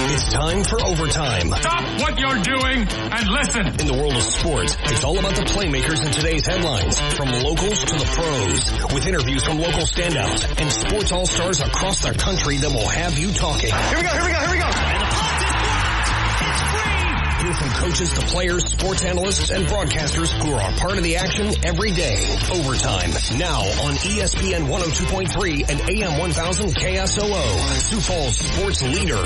It's time for overtime. Stop what you're doing and listen. In the world of sports, it's all about the playmakers in today's headlines, from locals to the pros, with interviews from local standouts and sports all-stars across the country that will have you talking. Here we go. And the punt is blocked. It's free. Hear from coaches to players, sports analysts, and broadcasters who are a part of the action every day. Overtime, now on ESPN 102.3 and AM 1000 KSOO, Sioux Falls sports leader.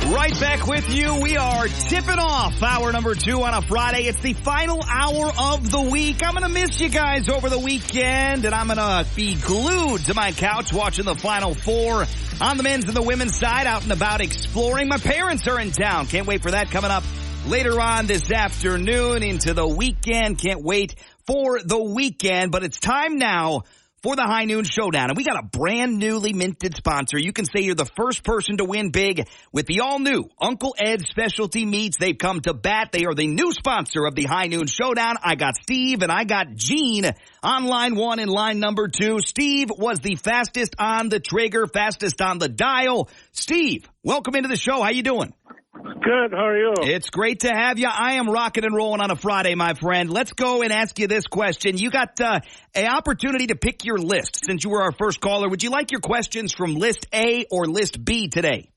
Right back with you. We are tipping off hour number 2 on a Friday. It's the final hour of the week. I'm going to miss you guys over the weekend, and I'm going to be glued to my couch watching the Final Four on the men's and the women's side, out and about exploring. My parents are in town. Can't wait for that coming up later on this afternoon into the weekend. Can't wait for the weekend, but it's time now for the High Noon Showdown. And we got a brand newly minted sponsor. You can say you're the first person to win big with the all-new Uncle Ed's Specialty Meats. They've come to bat. They are the new sponsor of the High Noon Showdown. I got Steve and I got Gene on line 1 and line number 2. Steve was the fastest on the trigger, fastest on the dial. Steve, welcome into the show. How you doing? Good. How are you? It's great to have you. I am rocking and rolling on a Friday, my friend. Let's go and ask you this question. You got an opportunity to pick your list since you were our first caller. Would you like your questions from List A or List B today?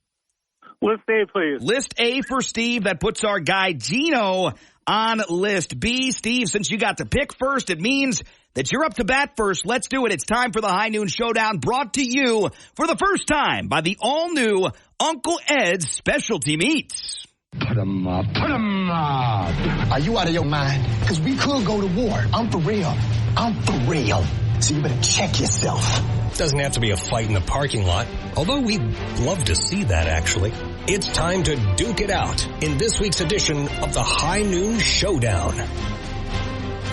List A, please. List A for Steve. That puts our guy Gino on List B. Steve, since you got to pick first, it means that you're up to bat first. Let's do it. It's time for the High Noon Showdown, brought to you for the first time by the all-new Uncle Ed's Specialty Meats. Put 'em up. Put 'em up. Are you out of your mind? Because we could go to war. I'm for real. So you better check yourself. Doesn't have to be a fight in the parking lot, although we'd love to see that, actually. It's time to duke it out in this week's edition of the High Noon Showdown.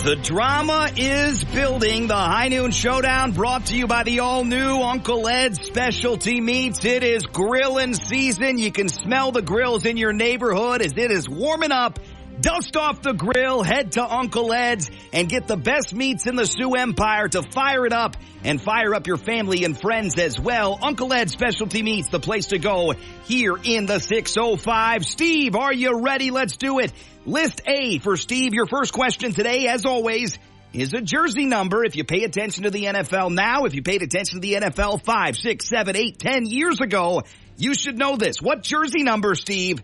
The drama is building. The High Noon Showdown brought to you by the all-new Uncle Ed's Specialty Meats. It is grilling season. You can smell the grills in your neighborhood as it is warming up. Dust off the grill, head to Uncle Ed's, and get the best meats in the Sioux Empire to fire it up and fire up your family and friends as well. Uncle Ed's Specialty Meats, the place to go here in the 605. Steve, are you ready? Let's do it. List A for Steve. Your first question today, as always, is a jersey number. If you pay attention to the NFL now, if you paid attention to the NFL 5, 6, 7, 8, 10 years ago, you should know this. What jersey number, Steve,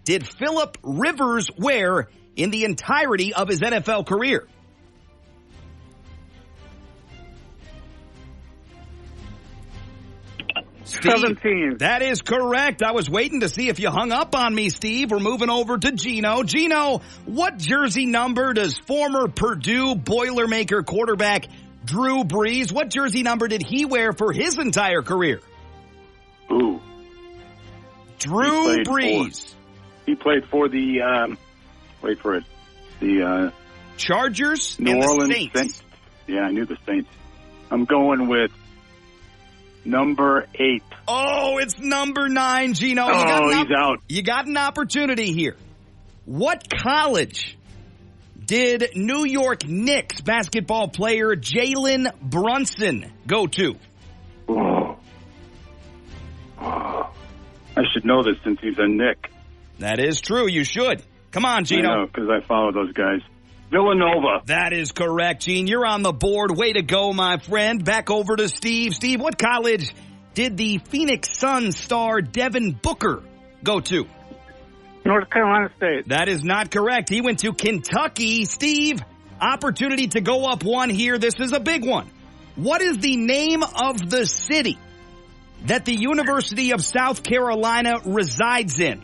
did Phillip Rivers wear in the entirety of his NFL career? Steve, 17. That is correct. I was waiting to see if you hung up on me, Steve. We're moving over to Gino. Gino, what jersey number does former Purdue Boilermaker quarterback Drew Brees, what jersey number did he wear for his entire career? Ooh. Drew Brees. He played for the, wait for it, the Chargers New and Orleans the Saints. Yeah, I knew the Saints. I'm going with number 8. Oh, it's number 9, Gino. He's out. You got an opportunity here. What college did New York Knicks basketball player Jalen Brunson go to? I should know this since he's a Knick. That is true. You should. Come on, Gino. I know, because I follow those guys. Villanova. That is correct, Gene. You're on the board. Way to go, my friend. Back over to Steve. Steve, what college did the Phoenix Suns star Devin Booker go to? North Carolina State. That is not correct. He went to Kentucky. Steve, opportunity to go up one here. This is a big one. What is the name of the city that the University of South Carolina resides in?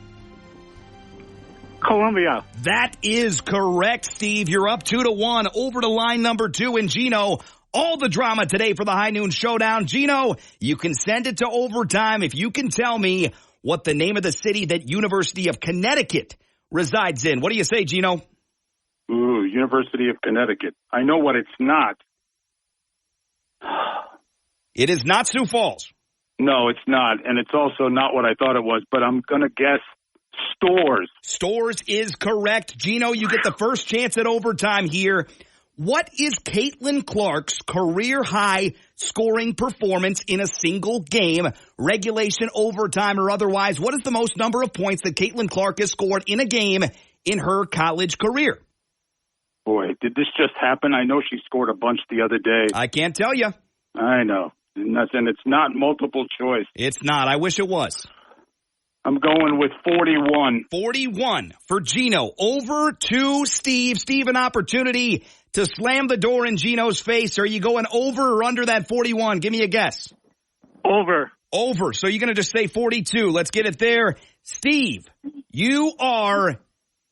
Columbia. That is correct, Steve. You're up 2-1 over to line number 2. And Gino, all the drama today for the High Noon Showdown. Gino, you can send it to overtime if you can tell me what the name of the city that University of Connecticut resides in. What do you say, Gino? Ooh, University of Connecticut. I know what it's not. It is not Sioux Falls. No, it's not. And it's also not what I thought it was, but I'm going to guess Stores. Stores is correct. Gino, you get the first chance at overtime here. What is Caitlin Clark's career-high scoring performance in a single game, regulation, overtime, or otherwise? What is the most number of points that Caitlin Clark has scored in a game in her college career? Boy, did this just happen? I know she scored a bunch the other day. I can't tell you. I know. And it's not multiple choice. It's not. I wish it was. I'm going with 41. 41 for Gino. Over to Steve. Steve, an opportunity to slam the door in Gino's face. Are you going over or under that 41? Give me a guess. Over. Over. So you're going to just say 42. Let's get it there. Steve, you are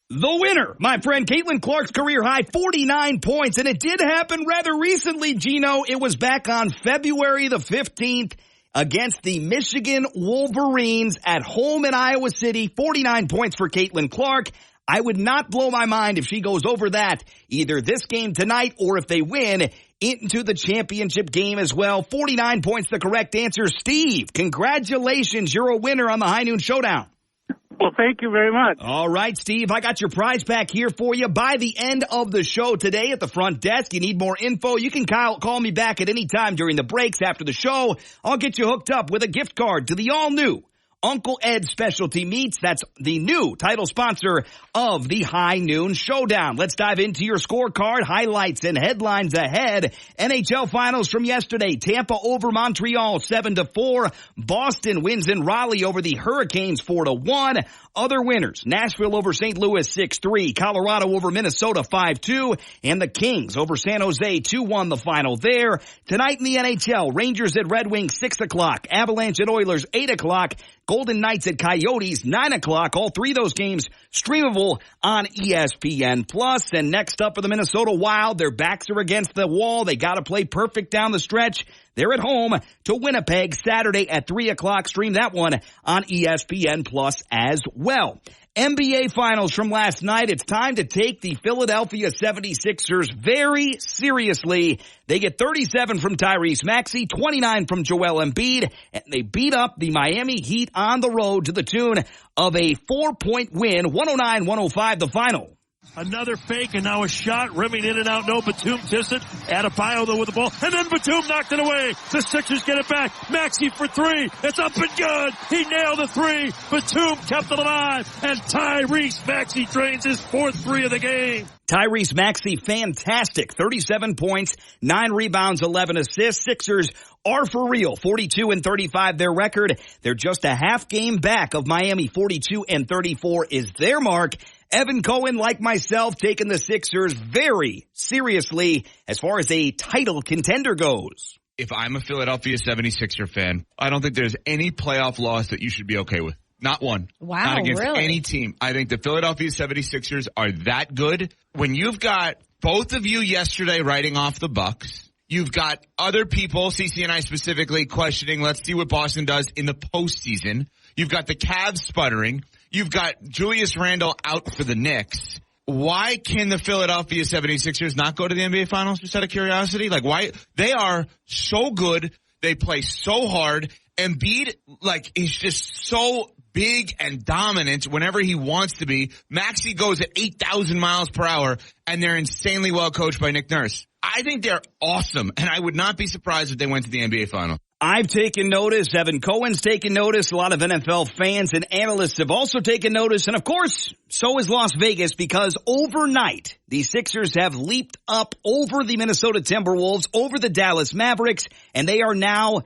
the winner, my friend. Caitlin Clark's career high, 49 points. And it did happen rather recently, Gino. It was back on February the 15th. Against the Michigan Wolverines at home in Iowa City. 49 points for Caitlin Clark. I would not blow my mind if she goes over that either this game tonight or if they win into the championship game as well. 49 points, the correct answer. Steve, congratulations. You're a winner on the High Noon Showdown. Well, thank you very much. All right, Steve, I got your prize pack here for you. By the end of the show today at the front desk, you need more info, you can call me back at any time during the breaks after the show. I'll get you hooked up with a gift card to the all-new Uncle Ed's Specialty Meats. That's the new title sponsor of the High Noon Showdown. Let's dive into your scorecard, highlights, and headlines ahead. NHL Finals from yesterday. Tampa over Montreal 7-4. Boston wins in Raleigh over the Hurricanes 4-1. Other winners, Nashville over St. Louis 6-3. Colorado over Minnesota 5-2. And the Kings over San Jose 2-1 the final there. Tonight in the NHL, Rangers at Red Wings 6 o'clock. Avalanche at Oilers 8 o'clock. Golden Knights at Coyotes, 9 o'clock. All three of those games streamable on ESPN+. And next up for the Minnesota Wild, their backs are against the wall. They got to play perfect down the stretch. They're at home to Winnipeg Saturday at 3 o'clock. Stream that one on ESPN+ as well. NBA Finals from last night. It's time to take the Philadelphia 76ers very seriously. They get 37 from Tyrese Maxey, 29 from Joel Embiid, and they beat up the Miami Heat on the road to the tune of a 4-point win, 109-105 the final. Another fake, and now a shot, rimming in and out. No, Batum tips it. Adebayo, though, with the ball. And then Batum knocked it away. The Sixers get it back. Maxey for three. It's up and good. He nailed the three. Batum kept it alive. And Tyrese Maxey drains his fourth three of the game. Tyrese Maxey, fantastic. 37 points, 9 rebounds, 11 assists. Sixers are for real. 42-35 their record. They're just a half game back of Miami. 42-34 is their mark. Evan Cohen, like myself, taking the Sixers very seriously as far as a title contender goes. If I'm a Philadelphia 76er fan, I don't think there's any playoff loss that you should be okay with. Not one. Wow, not against really? any team. I think the Philadelphia 76ers are that good. When you've got both of you yesterday writing off the Bucks, you've got other people, CC and I specifically, questioning, let's see what Boston does in the postseason. You've got the Cavs sputtering. You've got Julius Randle out for the Knicks. Why can the Philadelphia 76ers not go to the NBA Finals, just out of curiosity? Like, why? They are so good. They play so hard. Embiid, is just so big and dominant whenever he wants to be. Maxey goes at 8,000 miles per hour, and they're insanely well coached by Nick Nurse. I think they're awesome, and I would not be surprised if they went to the NBA Finals. I've taken notice. Evan Cohen's taken notice. A lot of NFL fans and analysts have also taken notice. And, of course, so is Las Vegas, because overnight the Sixers have leaped up over the Minnesota Timberwolves, over the Dallas Mavericks, and they are now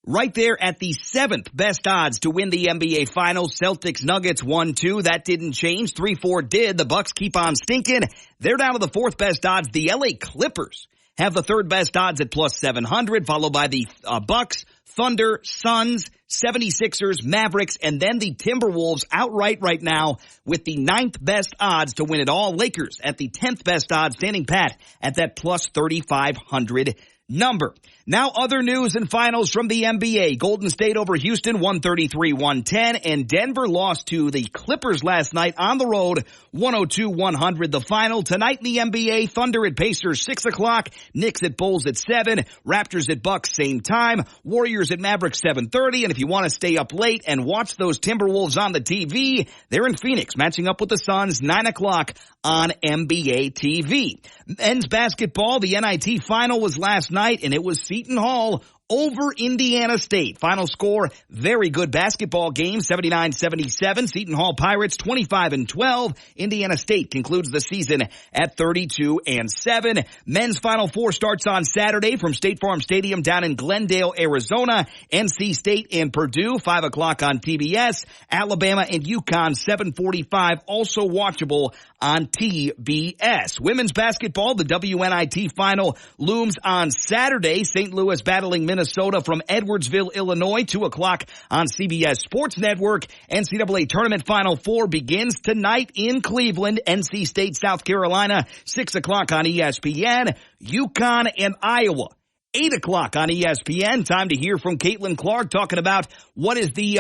right there at the 7th best odds to win the NBA Finals. Celtics Nuggets 1-2. That didn't change. 3-4 did. The Bucks keep on stinking. They're down to the 4th best odds. The LA Clippers have the 3rd best odds at plus 700, followed by the Bucks, Thunder, Suns, 76ers, Mavericks, and then the Timberwolves outright right now with the 9th best odds to win it all. Lakers at the 10th best odds, standing pat at that plus 3,500 number. Now other news and finals from the NBA. Golden State over Houston, 133-110, and Denver lost to the Clippers last night on the road, 102-100 the final. Tonight in the NBA, Thunder at Pacers, 6 o'clock, Knicks at Bulls at 7, Raptors at Bucks, same time, Warriors at Mavericks, 7:30, and if you want to stay up late and watch those Timberwolves on the TV, they're in Phoenix, matching up with the Suns, 9 o'clock on NBA TV. Men's basketball, the NIT final was last night, and it was Seton Hall over Indiana State. Final score, very good basketball game, 79-77. Seton Hall Pirates 25-12. Indiana State concludes the season at 32-7. Men's Final Four starts on Saturday from State Farm Stadium down in Glendale, Arizona. NC State and Purdue, 5 o'clock on TBS. Alabama and UConn, 7:45, also watchable on TBS. Women's basketball, the WNIT final looms on Saturday. St. Louis battling Minnesota from Edwardsville, Illinois, 2 o'clock on CBS Sports Network. NCAA Tournament Final Four begins tonight in Cleveland. NC State, South Carolina, 6 o'clock on ESPN. UConn and Iowa, 8 o'clock on ESPN. Time to hear from Caitlin Clark talking about what is the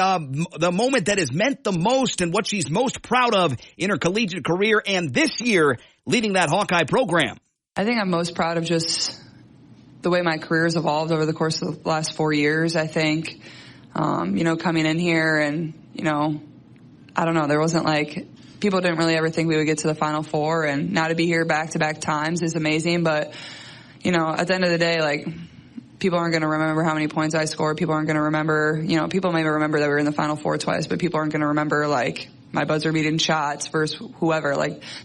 moment that has meant the most and what she's most proud of in her collegiate career and this year leading that Hawkeye program. I think I'm most proud of just the way my career has evolved over the course of the last 4 years. I think, coming in here and, I don't know, there wasn't people didn't really ever think we would get to the Final Four, and now to be here back-to-back times is amazing. But, at the end of the day, people aren't going to remember how many points I scored. People aren't going to remember, people may remember that we were in the Final Four twice, but people aren't going to remember, my buzzer beating shots versus whoever.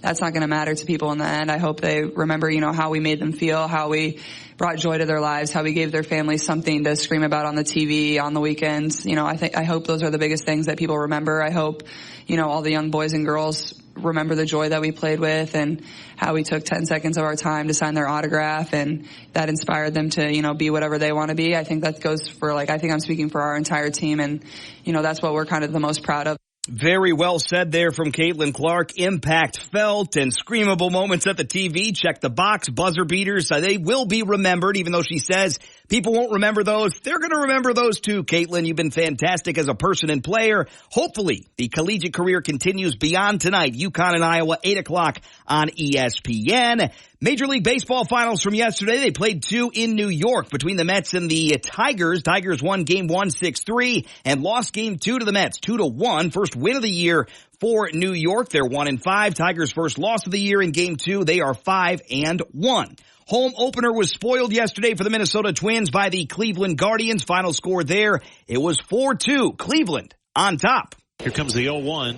That's not going to matter to people in the end. I hope they remember, how we made them feel, how we brought joy to their lives, how we gave their families something to scream about on the TV on the weekends. I hope those are the biggest things that people remember. I hope, all the young boys and girls remember the joy that we played with and how we took 10 seconds of our time to sign their autograph, and that inspired them to, be whatever they want to be. I think that goes for, I think I'm speaking for our entire team, and, that's what we're kind of the most proud of. Very well said there from Caitlin Clark. Impact felt and screamable moments at the TV. Check the box. Buzzer beaters. They will be remembered, even though she says people won't remember those. They're going to remember those too, Caitlin. You've been fantastic as a person and player. Hopefully, the collegiate career continues beyond tonight. UConn and Iowa, 8 o'clock on ESPN. Major League Baseball finals from yesterday. They played 2 in New York between the Mets and the Tigers. Tigers won game 1, 6-3 and lost game 2 to the Mets, 2-1. First win of the year for New York. They're 1-5. Tigers' first loss of the year in game 2. They are 5-1. Home opener was spoiled yesterday for the Minnesota Twins by the Cleveland Guardians. Final score there, it was 4-2. Cleveland on top. Here comes the 0-1.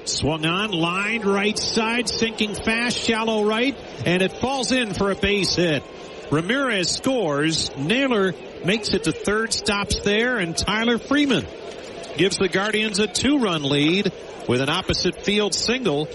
Swung on, lined right side, sinking fast, shallow right, and it falls in for a base hit. Ramirez scores. Naylor makes it to third, stops there, and Tyler Freeman gives the Guardians a 2-run lead with an opposite field single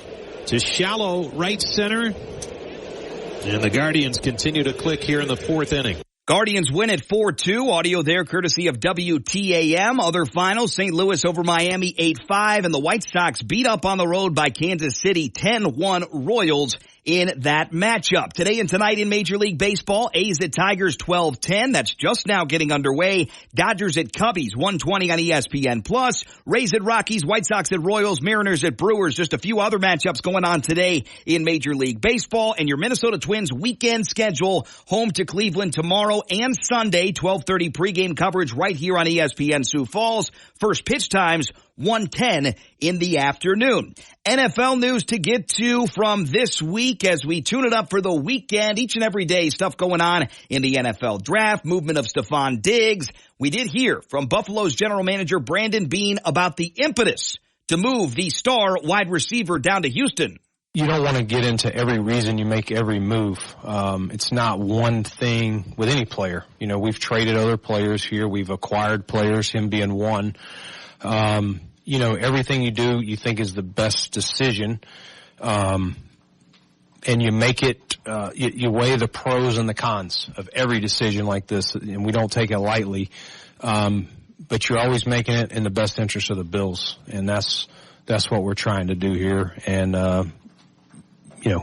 to shallow right center. And the Guardians continue to click here in the 4th inning. Guardians win at 4-2. Audio there courtesy of WTAM. Other finals, St. Louis over Miami 8-5, and the White Sox beat up on the road by Kansas City 10-1 Royals in that matchup. Today and tonight in Major League Baseball, A's at Tigers 12-10. That's just now getting underway. Dodgers at Cubbies 1:20 on ESPN+. Rays at Rockies, White Sox at Royals, Mariners at Brewers. Just a few other matchups going on today in Major League Baseball. And your Minnesota Twins weekend schedule, home to Cleveland tomorrow and Sunday, 12:30 pregame coverage right here on ESPN Sioux Falls. First pitch times 1:10 in the afternoon. NFL news to get to from this week as we tune it up for the weekend. Each and every day, stuff going on in the NFL draft, movement of Stephon Diggs. We did hear from Buffalo's general manager Brandon Beane about the impetus to move the star wide receiver down to Houston. You don't want to get into every reason you make every move. It's not one thing with any player. We've traded other players here. We've acquired players, him being one. Everything you do, you think is the best decision. And you make it, you weigh the pros and the cons of every decision like this. And we don't take it lightly. But you're always making it in the best interest of the Bills. And that's what we're trying to do here. And,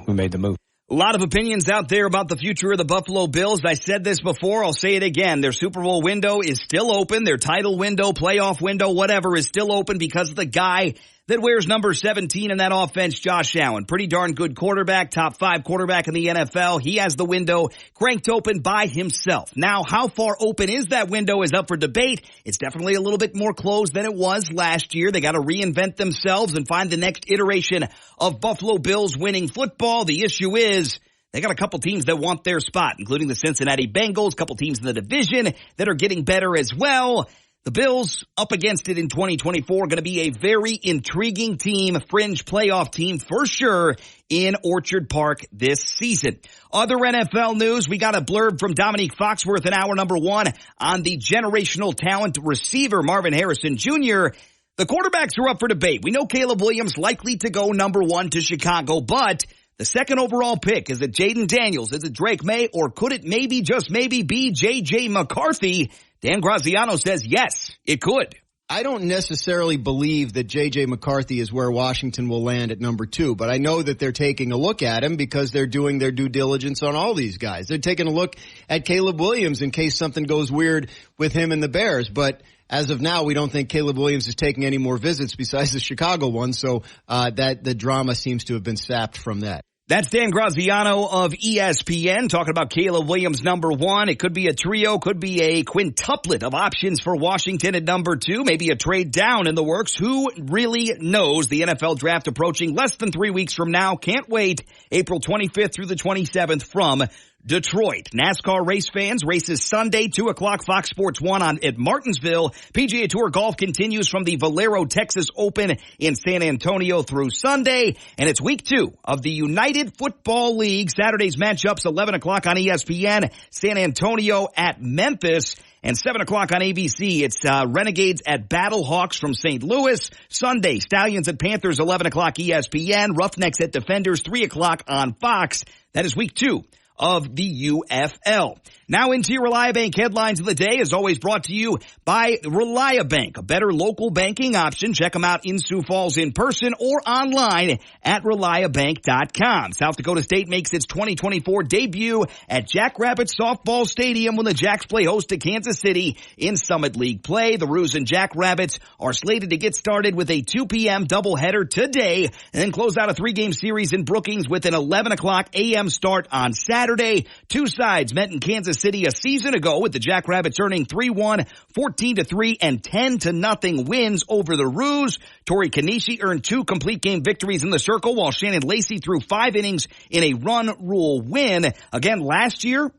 we made the move. A lot of opinions out there about the future of the Buffalo Bills. I said this before. I'll say it again. Their Super Bowl window is still open. Their title window, playoff window, whatever is still open because of the guy that wears number 17 in that offense, Josh Allen. Pretty darn good quarterback, top 5 quarterback in the NFL. He has the window cranked open by himself. Now, how far open is that window is up for debate. It's definitely a little bit more closed than it was last year. They got to reinvent themselves and find the next iteration of Buffalo Bills winning football. The issue is they got a couple teams that want their spot, including the Cincinnati Bengals, a couple teams in the division that are getting better as well. The Bills up against it in 2024 going to be a very intriguing team, fringe playoff team for sure in Orchard Park this season. Other NFL news, we got a blurb from Dominique Foxworth in hour number 1 on the generational talent receiver Marvin Harrison Jr. The quarterbacks are up for debate. We know Caleb Williams likely to go number 1 to Chicago, but the second overall pick, is it Jaden Daniels, is it Drake May, or could it maybe, just maybe, be J.J. McCarthy? Dan Graziano says yes, it could. I don't necessarily believe that J.J. McCarthy is where Washington will land at number 2, but I know that they're taking a look at him because they're doing their due diligence on all these guys. They're taking a look at Caleb Williams in case something goes weird with him and the Bears, but as of now, we don't think Caleb Williams is taking any more visits besides the Chicago one, so that the drama seems to have been sapped from that. That's Dan Graziano of ESPN talking about Caleb Williams, number 1. It could be a trio, could be a quintuplet of options for Washington at number 2, maybe a trade down in the works. Who really knows? The NFL draft approaching less than 3 weeks from now. Can't wait. April 25th through the 27th from Detroit. NASCAR race fans, races Sunday, 2 o'clock, Fox Sports 1 at Martinsville. PGA Tour golf continues from the Valero Texas Open in San Antonio through Sunday. And it's week 2 of the United Football League. Saturday's matchups, 11 o'clock on ESPN, San Antonio at Memphis. And 7 o'clock on ABC, it's Renegades at Battlehawks from St. Louis. Sunday, Stallions at Panthers, 11 o'clock ESPN. Roughnecks at Defenders, 3 o'clock on Fox. That is week 2 of the UFL. Now into your ReliaBank headlines of the day, as always brought to you by ReliaBank, a better local banking option. Check them out in Sioux Falls in person or online at ReliaBank.com. South Dakota State makes its 2024 debut at Jackrabbits Softball Stadium when the Jacks play host to Kansas City in Summit League play. The Roos and Jackrabbits are slated to get started with a 2 p.m. doubleheader today and then close out a 3-game series in Brookings with an 11 o'clock a.m. start on Saturday. Two sides met in Kansas City a season ago with the Jackrabbits earning 3-1, 14-3, and 10-0 wins over the Roos. Tori Kanishi earned 2 complete game victories in the circle while Shannon Lacey threw 5 innings in a run rule win. Again, last year,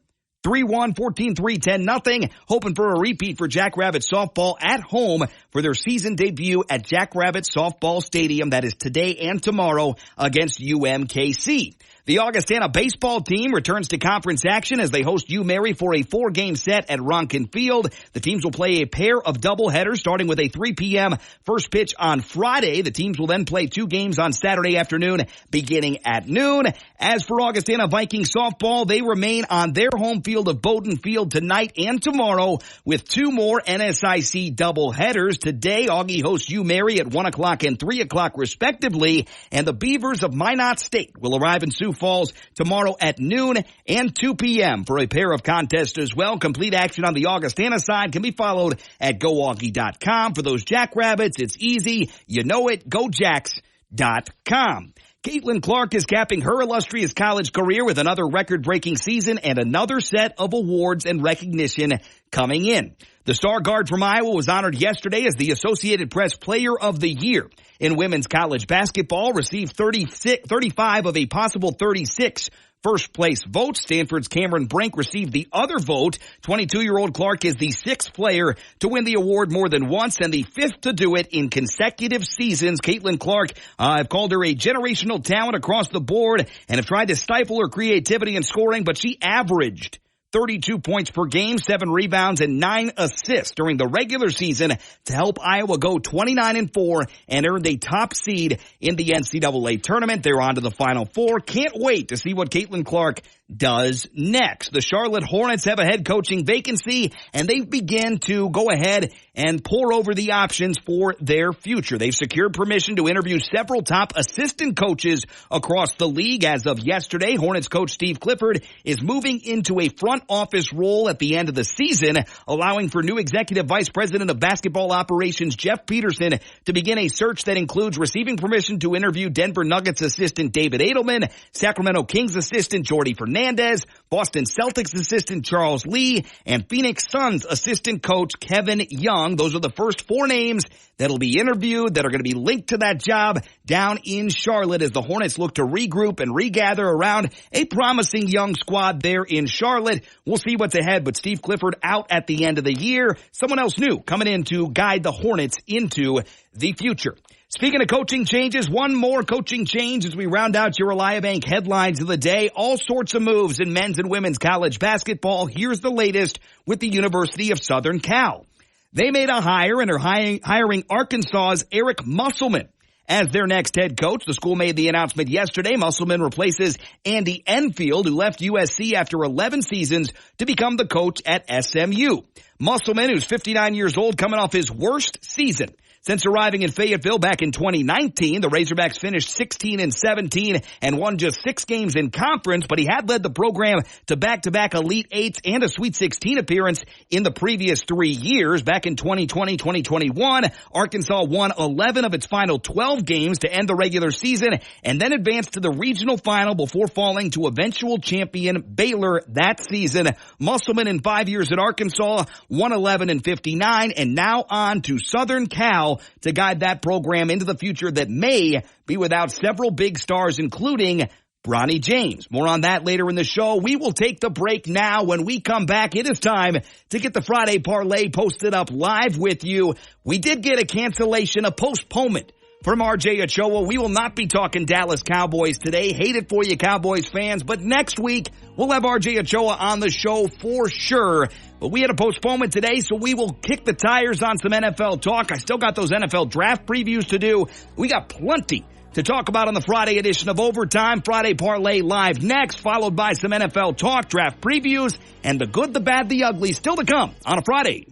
3-1, 14-3, 10-0. Hoping for a repeat for Jackrabbits softball at home for their season debut at Jackrabbits Softball Stadium. That is today and tomorrow against UMKC. The Augustana baseball team returns to conference action as they host UMary for a 4-game set at Ronkin Field. The teams will play a pair of doubleheaders starting with a 3 p.m. first pitch on Friday. The teams will then play 2 games on Saturday afternoon beginning at noon. As for Augustana Vikings softball, they remain on their home field of Bowden Field tonight and tomorrow with 2 more NSIC doubleheaders. Today, Augie hosts UMary at 1 o'clock and 3 o'clock respectively, and the Beavers of Minot State will arrive in Sioux Falls tomorrow at noon and 2 p.m. for a pair of contests as well. Complete action on the Augustana side can be followed at GoAugie.com. For those Jackrabbits, it's easy. You know it. GoJacks.com. Caitlin Clark is capping her illustrious college career with another record-breaking season and another set of awards and recognition coming in. The star guard from Iowa was honored yesterday as the Associated Press Player of the Year. In women's college basketball, received 35 of a possible 36 first-place votes. Stanford's Cameron Brink received the other vote. 22-year-old Clark is the 6th player to win the award more than once and the 5th to do it in consecutive seasons. Caitlin Clark, I've called her a generational talent across the board and have tried to stifle her creativity and scoring, but she averaged 32 points per game, 7 rebounds, and 9 assists during the regular season to help Iowa go 29-4 and earn a top seed in the NCAA tournament. They're on to the Final Four. Can't wait to see what Caitlin Clark does next. The Charlotte Hornets have a head coaching vacancy, and they begin to go ahead and pore over the options for their future. They've secured permission to interview several top assistant coaches across the league. As of yesterday, Hornets coach Steve Clifford is moving into a front office role at the end of the season, allowing for new executive vice president of basketball operations Jeff Peterson to begin a search that includes receiving permission to interview Denver Nuggets assistant David Adelman, Sacramento Kings assistant Jordy Fernandez, Boston Celtics assistant Charles Lee, and Phoenix Suns assistant coach Kevin Young. Those are the first 4 names that'll be interviewed that are going to be linked to that job down in Charlotte as the Hornets look to regroup and regather around a promising young squad there in Charlotte. We'll see what's ahead, but Steve Clifford out at the end of the year. Someone else new coming in to guide the Hornets into the future. Speaking of coaching changes, one more coaching change as we round out your Reliant Bank headlines of the day. All sorts of moves in men's and women's college basketball. Here's the latest with the University of Southern Cal. They made a hire and are hiring Arkansas's Eric Musselman as their next head coach. The school made the announcement yesterday. Musselman replaces Andy Enfield, who left USC after 11 seasons to become the coach at SMU. Musselman, who's 59 years old, coming off his worst season since arriving in Fayetteville back in 2019. The Razorbacks finished 16-17 and won just 6 games in conference, but he had led the program to back-to-back Elite Eights and a Sweet 16 appearance in the previous 3 years. Back in 2020-2021, Arkansas won 11 of its final 12 games to end the regular season and then advanced to the regional final before falling to eventual champion Baylor that season. Musselman in 5 years at Arkansas won 11-59 and now on to Southern Cal to guide that program into the future that may be without several big stars, including Bronny James. More on that later in the show. We will take the break now. When we come back, it is time to get the Friday Parlay posted up live with you. We did get a cancellation, a postponement from RJ Ochoa. We will not be talking Dallas Cowboys today. Hate it for you Cowboys fans, but next week we'll have RJ Ochoa on the show for sure. But we had a postponement today, so we will kick the tires on some NFL talk. I still got those NFL draft previews to do. We got plenty to talk about on the Friday edition of Overtime. Friday Parlay live next, followed by some NFL talk, draft previews, and the good, the bad, the ugly still to come on a Friday.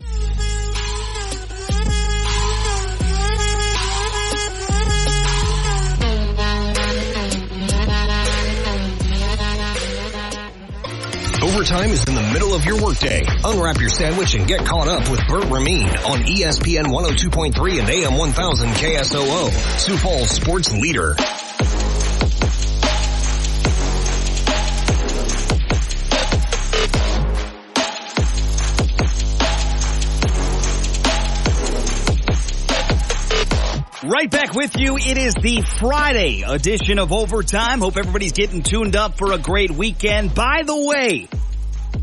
Overtime is in the middle of your workday. Unwrap your sandwich and get caught up with Burt Ramin on ESPN 102.3 and AM 1000 KSOO, Sioux Falls sports leader. Right back with you. It is the Friday edition of Overtime. Hope everybody's getting tuned up for a great weekend. By the way,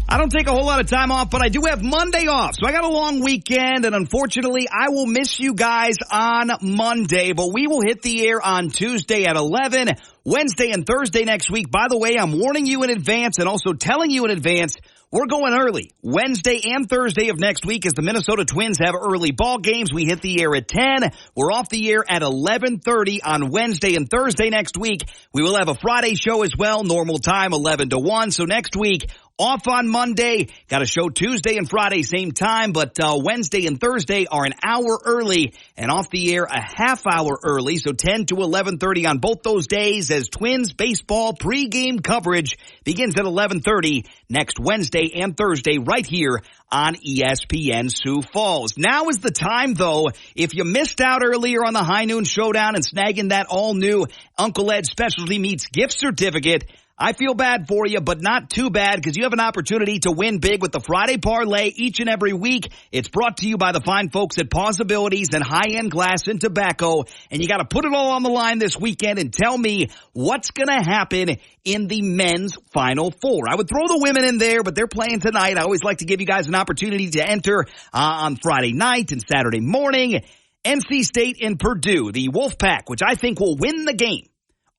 I don't take a whole lot of time off, but I do have Monday off. So I got a long weekend, and unfortunately, I will miss you guys on Monday, but we will hit the air on Tuesday at 11, Wednesday and Thursday next week. By the way, I'm warning you in advance and also telling you in advance, we're going early. Wednesday and Thursday of next week as the Minnesota Twins have early ball games. We hit the air at 10. We're off the air at 11:30 on Wednesday and Thursday next week. We will have a Friday show as well, normal time 11 to 1. So next week, off on Monday. Got a show Tuesday and Friday, same time, but Wednesday and Thursday are an hour early and off the air a half hour early. So 10 to 11:30 on both those days as Twins baseball pregame coverage begins at 11:30 next Wednesday and Thursday right here on ESPN Sioux Falls. Now is the time, though, if you missed out earlier on the High Noon Showdown and snagging that all-new Uncle Ed Specialty Meats gift certificate, I feel bad for you, but not too bad because you have an opportunity to win big with the Friday Parlay each and every week. It's brought to you by the fine folks at Possibilities and High-End Glass and Tobacco. And you got to put it all on the line this weekend and tell me what's going to happen in the men's Final Four. I would throw the women in there, but they're playing tonight. I always like to give you guys an opportunity to enter on Friday night and Saturday morning. NC State and Purdue, the Wolfpack, which I think will win the game,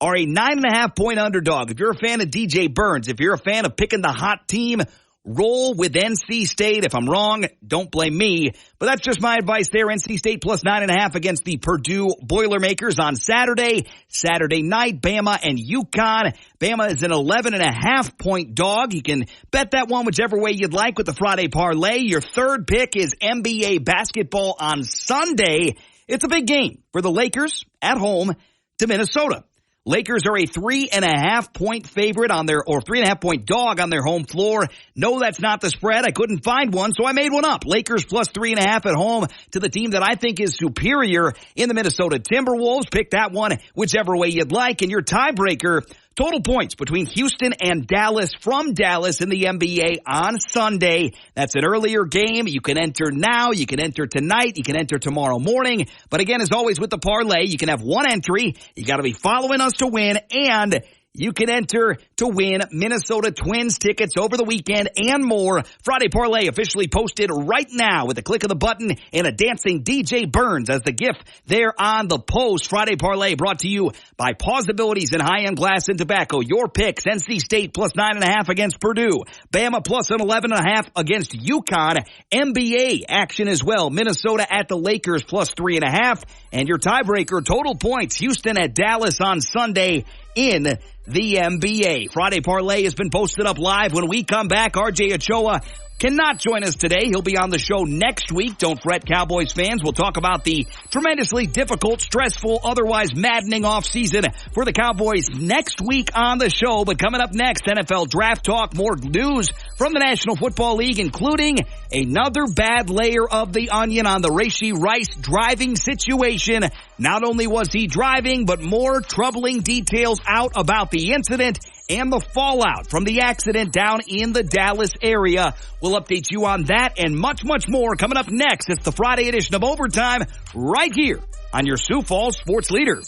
are a 9.5-point underdog. If you're a fan of DJ Burns, if you're a fan of picking the hot team, roll with NC State. If I'm wrong, don't blame me. But that's just my advice there. NC State plus 9.5 against the Purdue Boilermakers on Saturday. Saturday night, Bama and UConn. Bama is an 11.5-point dog. You can bet that one whichever way you'd like with the Friday parlay. Your third pick is NBA basketball on Sunday. It's a big game for the Lakers at home to Minnesota. Lakers are a 3.5-point favorite on their, or 3.5-point dog on their home floor. No, that's not the spread. I couldn't find one, so I made one up. Lakers plus 3.5 at home to the team that I think is superior in the Minnesota Timberwolves. Pick that one whichever way you'd like. And your tiebreaker, total points between Houston and Dallas from Dallas in the NBA on Sunday. That's an earlier game. You can enter now. You can enter tonight. You can enter tomorrow morning. But again, as always with the parlay, you can have one entry. You got to be following us to win, and you can enter to win Minnesota Twins tickets over the weekend and more. Friday Parlay officially posted right now with a click of the button and a dancing DJ Burns as the gift there on the post. Friday Parlay brought to you by Possibilities and High-End Glass and Tobacco. Your picks, NC State plus 9.5 against Purdue. Bama plus an 11.5 against UConn. NBA action as well. Minnesota at the Lakers plus 3.5. And your tiebreaker, total points, Houston at Dallas on Sunday in the NBA. Friday Parlay has been posted up live. When we come back, RJ Ochoa cannot join us today. He'll be on the show next week. Don't fret, Cowboys fans. We'll talk about the tremendously difficult, stressful, otherwise maddening offseason for the Cowboys next week on the show. But coming up next, NFL Draft Talk, more news from the National Football League, including another bad layer of the onion on the Rashee Rice driving situation. Not only was he driving, but more troubling details out about the incident and the fallout from the accident down in the Dallas area. We'll update you on that and much, much more coming up next. It's the Friday edition of Overtime right here on your Sioux Falls Sports Leader.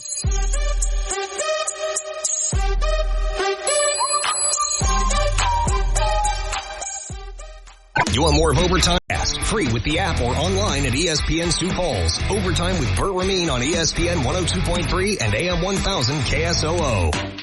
You want more of Overtime? Free with the app or online at ESPN Sioux Falls. Overtime with Burt Rameen on ESPN 102.3 and AM 1000 KSOO.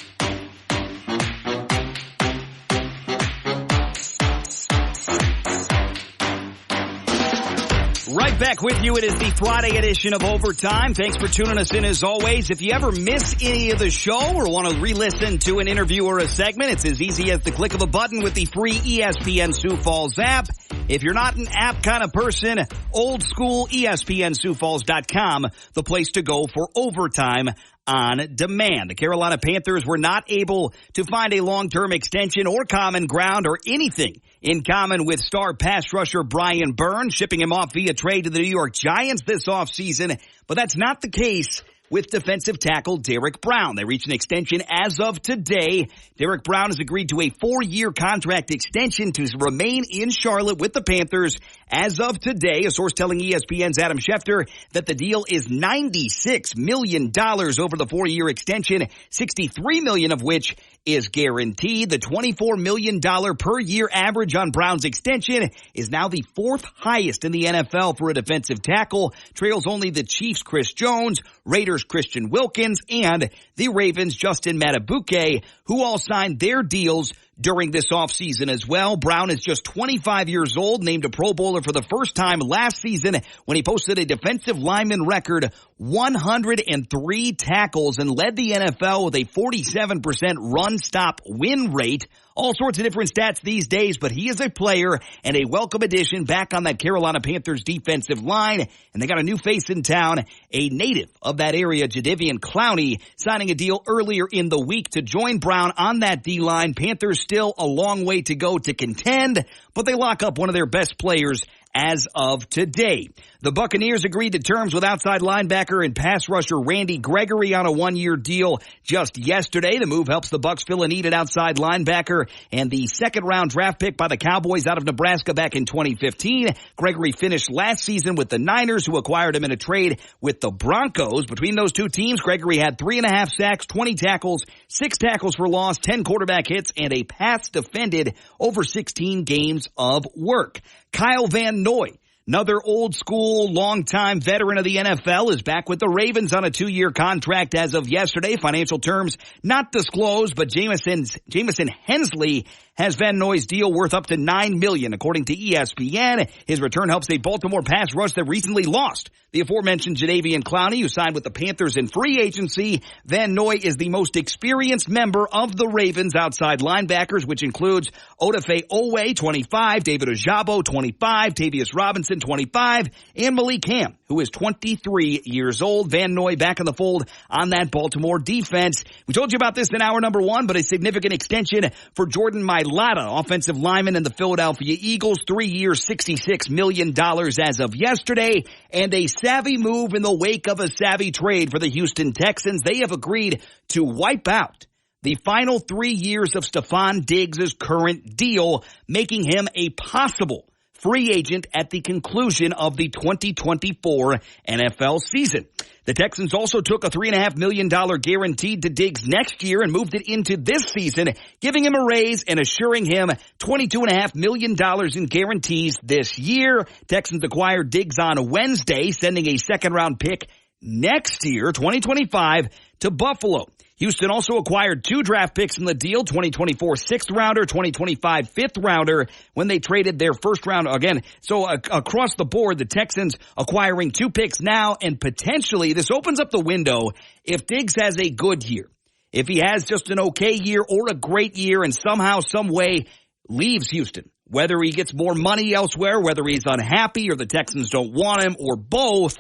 Right back with you. It is the Friday edition of Overtime. Thanks for tuning us in as always. If you ever miss any of the show or want to re-listen to an interview or a segment, it's as easy as the click of a button with the free ESPN Sioux Falls app. If you're not an app kind of person, old school ESPNSiouxFalls.com, the place to go for Overtime on demand. The Carolina Panthers were not able to find a long-term extension or common ground or anything in common with star pass rusher Brian Burns, shipping him off via trade to the New York Giants this offseason. But that's not the case with defensive tackle Derrick Brown. They reached an extension as of today. Derrick Brown has agreed to a 4-year contract extension to remain in Charlotte with the Panthers as of today. A source telling ESPN's Adam Schefter that the deal is $96 million over the 4-year extension, $63 million of which is guaranteed. The $24 million per year average on Brown's extension is now the 4th highest in the NFL for a defensive tackle. Trails only the Chiefs' Chris Jones, Raiders' Christian Wilkins, and the Ravens' Justin Madubuike, who all signed their deals during this offseason as well. Brown is just 25 years old, named a Pro Bowler for the first time last season when he posted a defensive lineman record 103 tackles and led the NFL with a 47% run-stop win rate. All sorts of different stats these days, but he is a player and a welcome addition back on that Carolina Panthers defensive line. And they got a new face in town, a native of that area, Jadeveon Clowney, signing a deal earlier in the week to join Brown on that D-line. Panthers still a long way to go to contend, but they lock up one of their best players as of today. The Buccaneers agreed to terms with outside linebacker and pass rusher Randy Gregory on a 1-year deal just yesterday. The move helps the Bucs fill a needed outside linebacker and the second-round draft pick by the Cowboys out of Nebraska back in 2015. Gregory finished last season with the Niners, who acquired him in a trade with the Broncos. Between those two teams, Gregory had 3.5 sacks, 20 tackles, 6 tackles for loss, 10 quarterback hits, and a pass defended over 16 games of work. Kyle Van Noy, another old school, longtime veteran of the NFL, is back with the Ravens on a 2-year contract as of yesterday. Financial terms not disclosed, but Jamison Hensley has Van Noy's deal worth up to $9 million, according to ESPN. His return helps a Baltimore pass rush that recently lost the aforementioned Jadeveon Clowney, who signed with the Panthers in free agency. Van Noy is the most experienced member of the Ravens outside linebackers, which includes Odafe Owe, 25, David Ojabo, 25, Tavius Robinson, 25, and Malik Ham, who is 23 years old. Van Noy back in the fold on that Baltimore defense. We told you about this in hour number 1, but a significant extension for Jordan Mailata, offensive lineman in the Philadelphia Eagles, 3 years, $66 million as of yesterday, and a savvy move in the wake of a savvy trade for the Houston Texans. They have agreed to wipe out the final 3 years of Stephon Diggs' current deal, making him a possible free agent at the conclusion of the 2024 NFL season. The Texans also took a $3.5 million guaranteed to Diggs next year and moved it into this season, giving him a raise and assuring him $22.5 million in guarantees this year. Texans acquired Diggs on Wednesday, sending a second-round pick next year, 2025, to Buffalo. Houston also acquired 2 draft picks in the deal, 2024 6th-rounder, 2025 5th-rounder, when they traded their first round again. So across the board, the Texans acquiring 2 picks now, and potentially this opens up the window if Diggs has a good year. If he has just an okay year or a great year and somehow, some way leaves Houston, whether he gets more money elsewhere, whether he's unhappy or the Texans don't want him or both,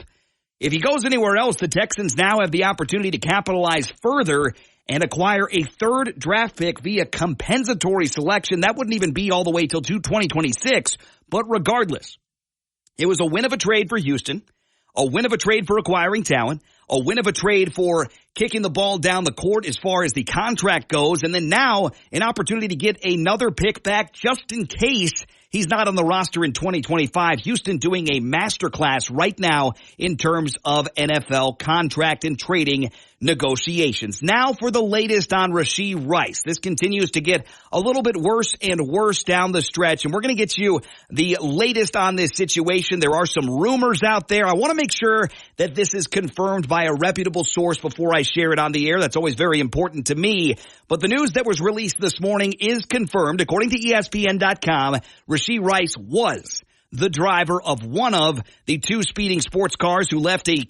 if he goes anywhere else, the Texans now have the opportunity to capitalize further and acquire a 3rd draft pick via compensatory selection. That wouldn't even be all the way till 2026. But regardless, it was a win of a trade for Houston, a win of a trade for acquiring talent, a win of a trade for kicking the ball down the court as far as the contract goes, and then now an opportunity to get another pick back just in case he's not on the roster in 2025. Houston doing a masterclass right now in terms of NFL contract and trading negotiations. Now for the latest on Rashee Rice. This continues to get a little bit worse and worse down the stretch, and we're going to get you the latest on this situation. There are some rumors out there. I want to make sure that this is confirmed by a reputable source before I share it on the air. That's always very important to me. But the news that was released this morning is confirmed. According to ESPN.com, Rashee Rice was the driver of one of the 2 speeding sports cars who left and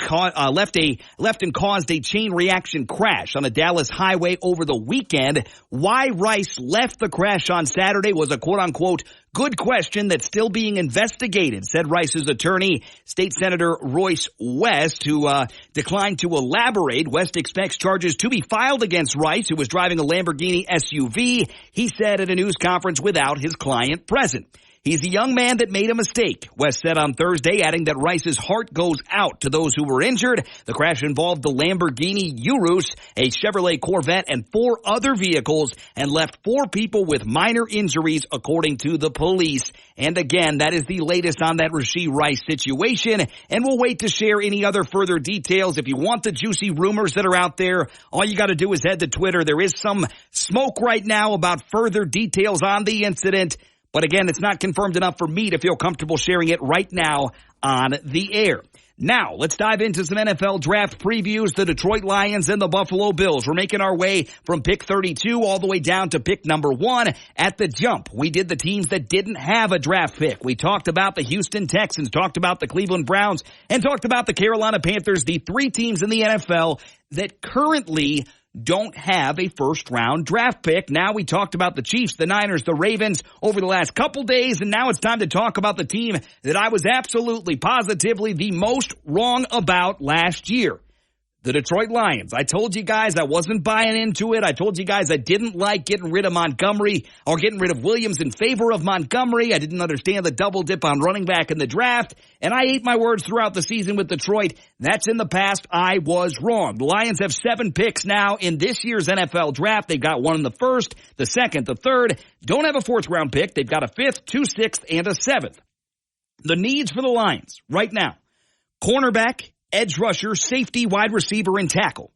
caused a chain reaction crash on a Dallas highway over the weekend. Why Rice left the crash on Saturday was a quote-unquote good question that's still being investigated, said Rice's attorney, State Senator Royce West, who declined to elaborate. West expects charges to be filed against Rice, who was driving a Lamborghini SUV, he said at a news conference without his client present. He's a young man that made a mistake, West said on Thursday, adding that Rice's heart goes out to those who were injured. The crash involved the Lamborghini Urus, a Chevrolet Corvette, and 4 other vehicles, and left 4 people with minor injuries, according to the police. And again, that is the latest on that Rashee Rice situation, and we'll wait to share any other further details. If you want the juicy rumors that are out there, all you got to do is head to Twitter. There is some smoke right now about further details on the incident. But again, it's not confirmed enough for me to feel comfortable sharing it right now on the air. Now, let's dive into some NFL draft previews. The Detroit Lions and the Buffalo Bills. We're making our way from pick 32 all the way down to pick number 1. At the jump, we did the teams that didn't have a draft pick. We talked about the Houston Texans, talked about the Cleveland Browns, and talked about the Carolina Panthers, the 3 teams in the NFL that currently don't have a first-round draft pick. Now we talked about the Chiefs, the Niners, the Ravens over the last couple days, and now it's time to talk about the team that I was absolutely, positively the most wrong about last year. The Detroit Lions. I told you guys I wasn't buying into it. I told you guys I didn't like getting rid of Montgomery or getting rid of Williams in favor of Montgomery. I didn't understand the double dip on running back in the draft. And I ate my words throughout the season with Detroit. That's in the past. I was wrong. The Lions have 7 picks now in this year's NFL draft. They've got 1 in the 1st, the 2nd, the 3rd. Don't have a 4th round pick. They've got a 5th, 2 6th, and a 7th. The needs for the Lions right now: cornerback, edge rusher, safety, wide receiver, and tackle.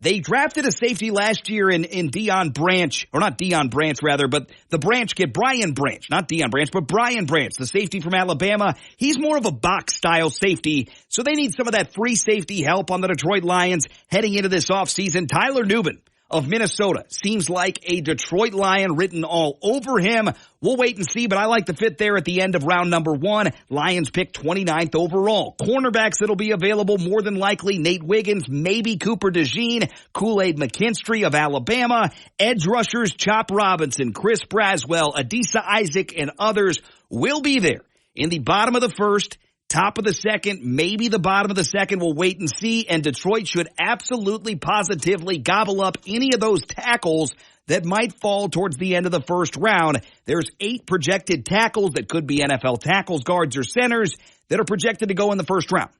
They drafted a safety last year in Deion Branch, or not Deion Branch rather, but the Branch kid, Brian Branch, not Deion Branch, but Brian Branch, the safety from Alabama. He's more of a box style safety, so they need some of that free safety help on the Detroit Lions heading into this offseason. Tyler Nubin, of Minnesota. Seems like a Detroit Lion written all over him. We'll wait and see, but I like the fit there at the end of round number 1. Lions pick 29th overall. Cornerbacks that'll be available more than likely Nate Wiggins, maybe Cooper DeJean, Kool-Aid McKinstry of Alabama, edge rushers Chop Robinson, Chris Braswell, Adisa Isaac, and others will be there. In the bottom of the first, top of the second, maybe the bottom of the second, we'll wait and see, and Detroit should absolutely positively gobble up any of those tackles that might fall towards the end of the first round. There's 8 projected tackles that could be NFL tackles, guards, or centers that are projected to go in the first round.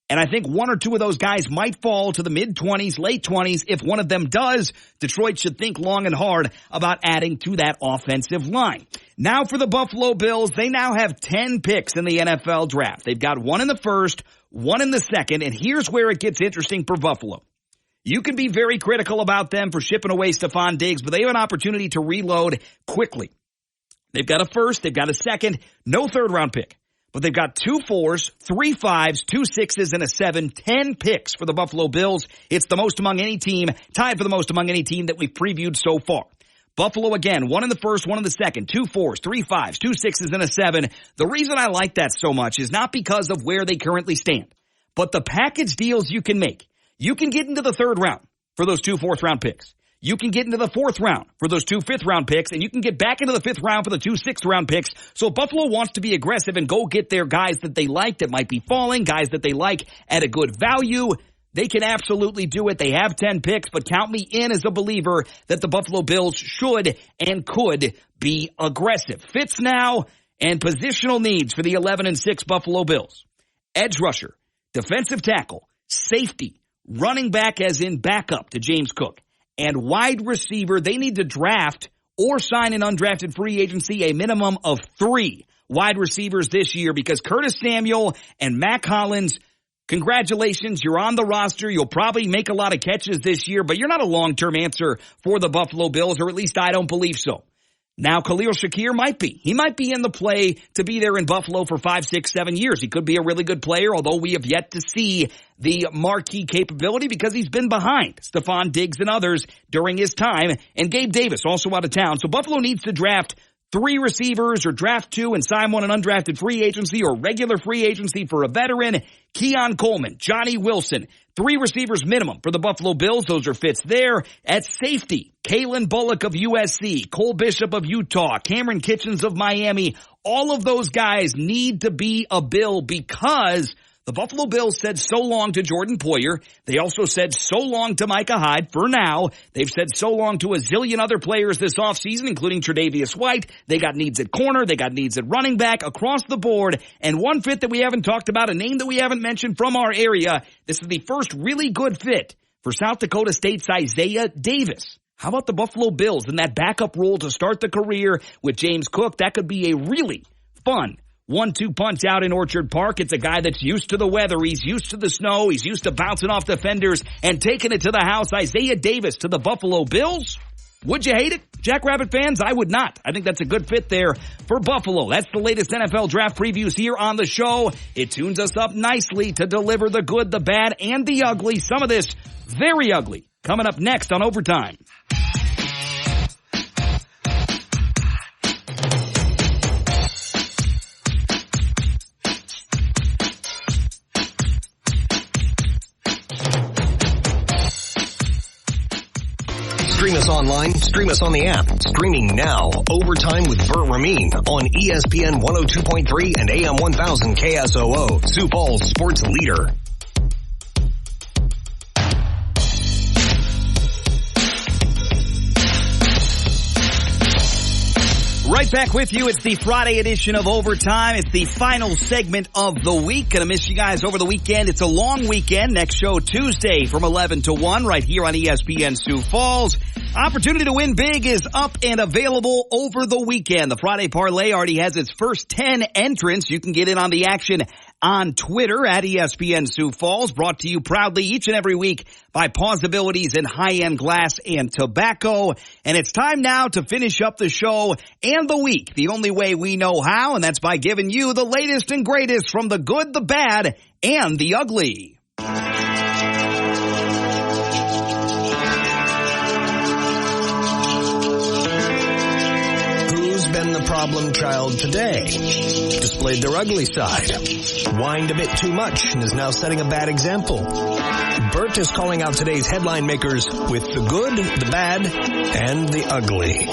And I think 1 or 2 of those guys might fall to the mid-20s, late 20s. If one of them does, Detroit should think long and hard about adding to that offensive line. Now for the Buffalo Bills, they now have 10 picks in the NFL draft. They've got 1 in the first, 1 in the second, and here's where it gets interesting for Buffalo. You can be very critical about them for shipping away Stephon Diggs, but they have an opportunity to reload quickly. They've got a first, they've got a second, no third-round pick. But they've got 2 4s, 3 5s, 2 6s, and a 7, 10 picks for the Buffalo Bills. It's the most among any team, tied for the most among any team that we've previewed so far. Buffalo, again, 1 in the first, 1 in the second, 2 4s, 3 5s, 2 6s, and a 7. The reason I like that so much is not because of where they currently stand, but the package deals you can make. You can get into the third round for those 2 fourth-round picks. You can get into the 4th round for those 2 fifth-round picks, and you can get back into the 5th round for the 2 sixth-round picks. So if Buffalo wants to be aggressive and go get their guys that they like that might be falling, guys that they like at a good value, they can absolutely do it. They have 10 picks, but count me in as a believer that the Buffalo Bills should and could be aggressive. Fits now and positional needs for the 11-6 Buffalo Bills. Edge rusher, defensive tackle, safety, running back as in backup to James Cook, and wide receiver. They need to draft or sign an undrafted free agency a minimum of 3 wide receivers this year because Curtis Samuel and Mac Hollins, congratulations, you're on the roster. You'll probably make a lot of catches this year, but you're not a long-term answer for the Buffalo Bills, or at least I don't believe so. Now, Khalil Shakir might be. He might be in the play to be there in Buffalo for 5, 6, 7 years. He could be a really good player, although we have yet to see the marquee capability because he's been behind Stephon Diggs and others during his time, and Gabe Davis also out of town. So Buffalo needs to draft 3 receivers or draft 2 and sign one in undrafted free agency or regular free agency for a veteran. Keon Coleman, Johnny Wilson, 3 receivers minimum for the Buffalo Bills. Those are fits there. At safety, Kalen Bullock of USC, Cole Bishop of Utah, Cameron Kitchens of Miami. All of those guys need to be a Bill because the Buffalo Bills said so long to Jordan Poyer. They also said so long to Micah Hyde for now. They've said so long to a zillion other players this offseason, including Tre'Davious White. They got needs at corner. They got needs at running back across the board. And one fit that we haven't talked about, a name that we haven't mentioned from our area. This is the first really good fit for South Dakota State's Isaiah Davis. How about the Buffalo Bills in that backup role to start the career with James Cook? That could be a really fun 1-2 punch out in Orchard Park. It's a guy that's used to the weather. He's used to the snow. He's used to bouncing off defenders and taking it to the house. Isaiah Davis to the Buffalo Bills. Would you hate it, Jackrabbit fans? I would not. I think that's a good fit there for Buffalo. That's the latest NFL draft previews here on the show. It tunes us up nicely to deliver the good, the bad, and the ugly. Some of this very ugly coming up next on Overtime. Stream us online, stream us on the app. Streaming now. Overtime with Burt Ramin on ESPN 102.3 and AM 1000 KSOO. Sioux Falls sports leader. Right back with you. It's the Friday edition of Overtime. It's the final segment of the week. Gonna miss you guys over the weekend. It's a long weekend. Next show Tuesday from 11 to 1 right here on ESPN Sioux Falls. Opportunity to win big is up and available over the weekend. The Friday Parlay already has its first 10 entrants. You can get in on the action on Twitter at ESPN Sioux Falls, brought to you proudly each and every week by Possibilities in High-End Glass and Tobacco. And it's time now to finish up the show and the week the only way we know how, and that's by giving you the latest and greatest from the good, the bad, and the ugly. problem child today. Displayed their ugly side. Whined a bit too much and is now setting a bad example. Bert is calling out today's headline makers with the good, the bad, and the ugly.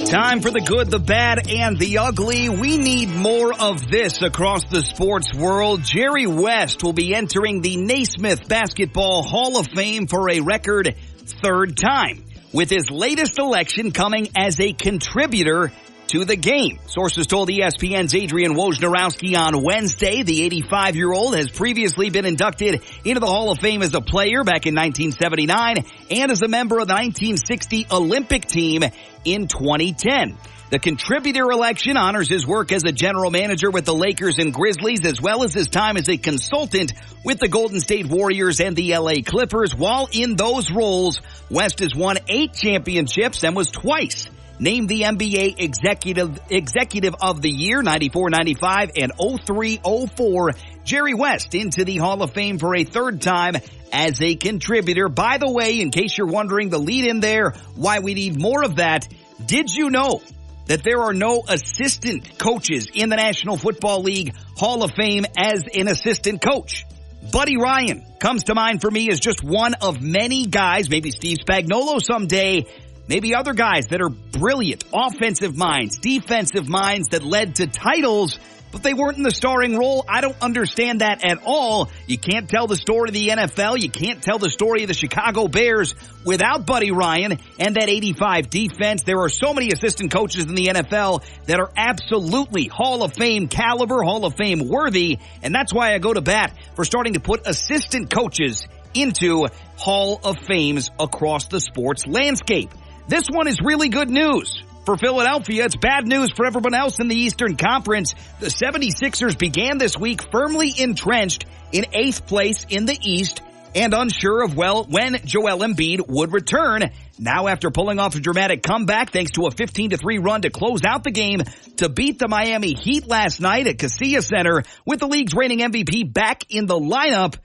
Time for the good, the bad, and the ugly. We need more of this across the sports world. Jerry West will be entering the Naismith Basketball Hall of Fame for a record third time, with his latest election coming as a contributor to the game. Sources told ESPN's Adrian Wojnarowski on Wednesday the 85-year-old has previously been inducted into the Hall of Fame as a player back in 1979 and as a member of the 1960 Olympic team in 2010. The contributor election honors his work as a general manager with the Lakers and Grizzlies, as well as his time as a consultant with the Golden State Warriors and the LA Clippers. While in those roles, West has won 8 championships and was twice named the NBA Executive of the Year, 94-95 and 03-04. Jerry West into the Hall of Fame for a third time as a contributor. By the way, in case you're wondering, the lead in there, why we need more of that, did you know that there are no assistant coaches in the National Football League Hall of Fame as an assistant coach? Buddy Ryan comes to mind for me as just one of many guys, maybe Steve Spagnuolo someday, maybe other guys that are brilliant offensive minds, defensive minds that led to titles, but they weren't in the starring role. I don't understand that at all. You can't tell the story of the NFL. You can't tell the story of the Chicago Bears without Buddy Ryan and that 85 defense. There are so many assistant coaches in the NFL that are absolutely Hall of Fame caliber, Hall of Fame worthy, and that's why I go to bat for starting to put assistant coaches into Hall of Fames across the sports landscape. This one is really good news for Philadelphia. It's bad news for everyone else in the Eastern Conference. The 76ers began this week firmly entrenched in 8th place in the East and unsure of, when Joel Embiid would return. Now, after pulling off a dramatic comeback thanks to a 15-3 run to close out the game to beat the Miami Heat last night at Kaseya Center with the league's reigning MVP back in the lineup,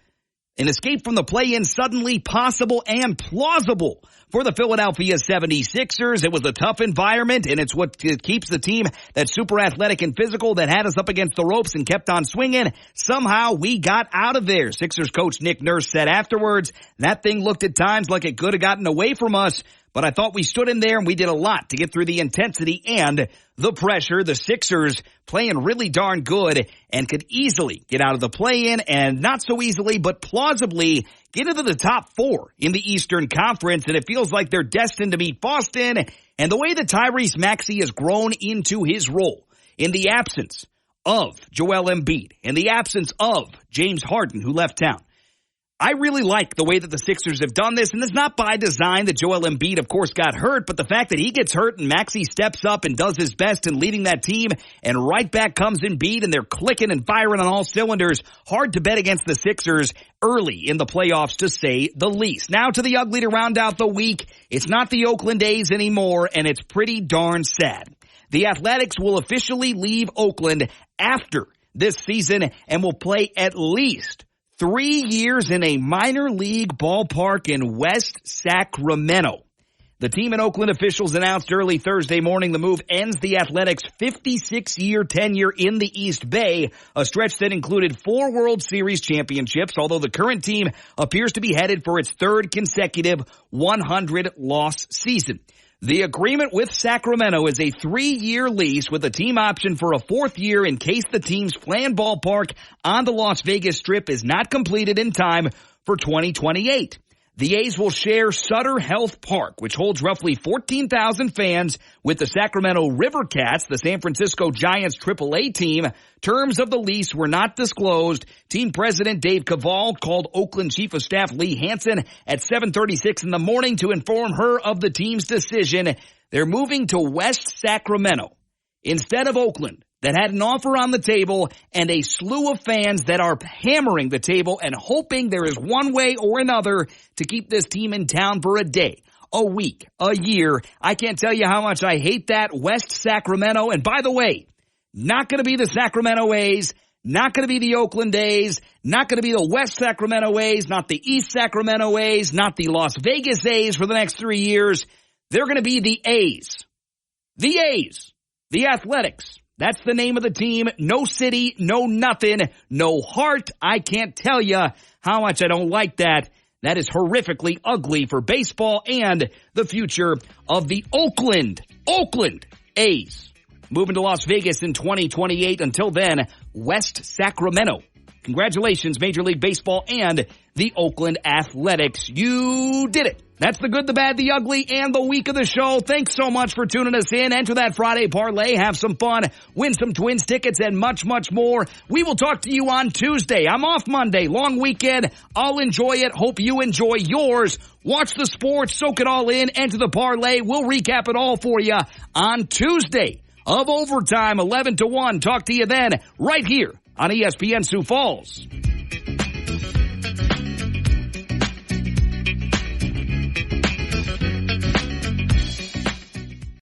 an escape from the play-in suddenly possible and plausible for the Philadelphia 76ers. It was a tough environment, and it's what keeps the team that's super athletic and physical that had us up against the ropes and kept on swinging. Somehow we got out of there. Sixers coach Nick Nurse said afterwards, that thing looked at times like it could have gotten away from us, but I thought we stood in there and we did a lot to get through the intensity and the pressure. The Sixers playing really darn good and could easily get out of the play-in, and not so easily, but plausibly get into the top 4 in the Eastern Conference, and it feels like they're destined to beat Boston. And the way that Tyrese Maxey has grown into his role in the absence of Joel Embiid, in the absence of James Harden, who left town, I really like the way that the Sixers have done this, and it's not by design that Joel Embiid, of course, got hurt, but the fact that he gets hurt and Maxey steps up and does his best in leading that team, and right back comes Embiid, and they're clicking and firing on all cylinders. Hard to bet against the Sixers early in the playoffs, to say the least. Now to the ugly to round out the week. It's not the Oakland A's anymore, and it's pretty darn sad. The Athletics will officially leave Oakland after this season and will play at least 3 years in a minor league ballpark in West Sacramento. The team and Oakland officials announced early Thursday morning the move ends the Athletics' 56-year tenure in the East Bay, a stretch that included 4 World Series championships, although the current team appears to be headed for its 3rd consecutive 100-loss season. The agreement with Sacramento is a 3-year lease with a team option for a 4th year in case the team's planned ballpark on the Las Vegas Strip is not completed in time for 2028. The A's will share Sutter Health Park, which holds roughly 14,000 fans, with the Sacramento River Cats, the San Francisco Giants AAA team. Terms of the lease were not disclosed. Team president Dave Cavall called Oakland Chief of Staff Lee Hansen at 7:36 in the morning to inform her of the team's decision. They're moving to West Sacramento instead of Oakland, that had an offer on the table and a slew of fans that are hammering the table and hoping there is one way or another to keep this team in town for a day, a week, a year. I can't tell you how much I hate that. West Sacramento. And by the way, not going to be the Sacramento A's, not going to be the Oakland A's, not going to be the West Sacramento A's, not the East Sacramento A's, not the Las Vegas A's for the next 3 years. They're going to be the A's. The A's. The Athletics. That's the name of the team. No city, no nothing, no heart. I can't tell you how much I don't like that. That is horrifically ugly for baseball and the future of the Oakland A's. Moving to Las Vegas in 2028. Until then, West Sacramento. Congratulations, Major League Baseball and the Oakland Athletics. You did it. That's the good, the bad, the ugly, and the week of the show. Thanks so much for tuning us in. Enter that Friday parlay, have some fun, win some Twins tickets, and much, much more. We will talk to you on Tuesday. I'm off Monday, long weekend. I'll enjoy it. Hope you enjoy yours. Watch the sports, soak it all in, enter the parlay. We'll recap it all for you on Tuesday of Overtime, 11 to 1. Talk to you then, right here on ESPN Sioux Falls.